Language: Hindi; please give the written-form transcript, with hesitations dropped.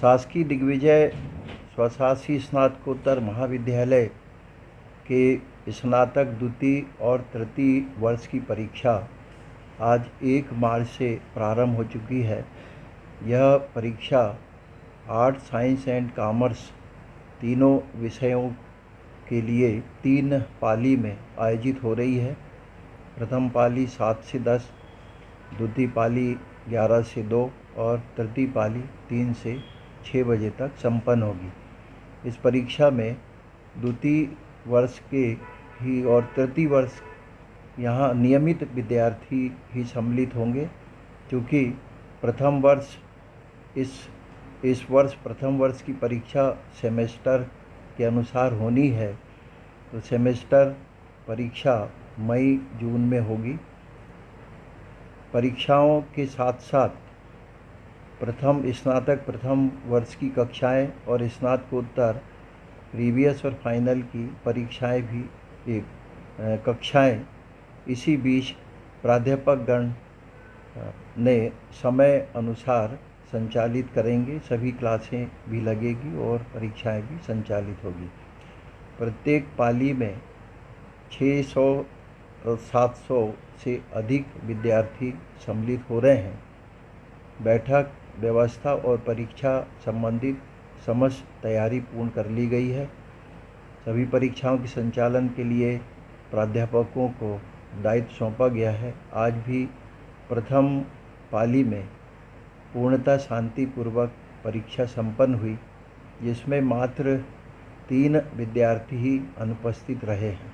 शासकीय दिग्विजय स्वशासी स्नातकोत्तर महाविद्यालय के स्नातक द्वितीय और तृतीय वर्ष की परीक्षा आज 1 मार्च से प्रारंभ हो चुकी है। यह परीक्षा आर्ट, साइंस एंड कॉमर्स तीनों विषयों के लिए 3 पाली में आयोजित हो रही है। प्रथम पाली 7 से 10, द्वितीय पाली 11 से 2 और तृतीय पाली 3 से 6 बजे तक संपन्न होगी। इस परीक्षा में द्वितीय वर्ष के ही और तृतीय वर्ष यहाँ नियमित विद्यार्थी ही सम्मिलित होंगे, क्योंकि प्रथम वर्ष इस वर्ष प्रथम वर्ष की परीक्षा सेमेस्टर के अनुसार होनी है, तो सेमेस्टर परीक्षा मई जून में होगी। परीक्षाओं के साथ साथ स्नातक प्रथम वर्ष की कक्षाएं और स्नातकोत्तर प्रीवियस और फाइनल की परीक्षाएं भी कक्षाएं इसी बीच प्राध्यापकगण ने समय अनुसार संचालित करेंगे। सभी क्लासें भी लगेगी और परीक्षाएं भी संचालित होगी। प्रत्येक पाली में 600 और 700 से अधिक विद्यार्थी सम्मिलित हो रहे हैं। बैठक व्यवस्था और परीक्षा संबंधित समस्त तैयारी पूर्ण कर ली गई है। सभी परीक्षाओं के संचालन के लिए प्राध्यापकों को दायित्व सौंपा गया है। आज भी प्रथम पाली में पूर्णतः शांतिपूर्वक परीक्षा संपन्न हुई, जिसमें मात्र 3 विद्यार्थी ही अनुपस्थित रहे हैं।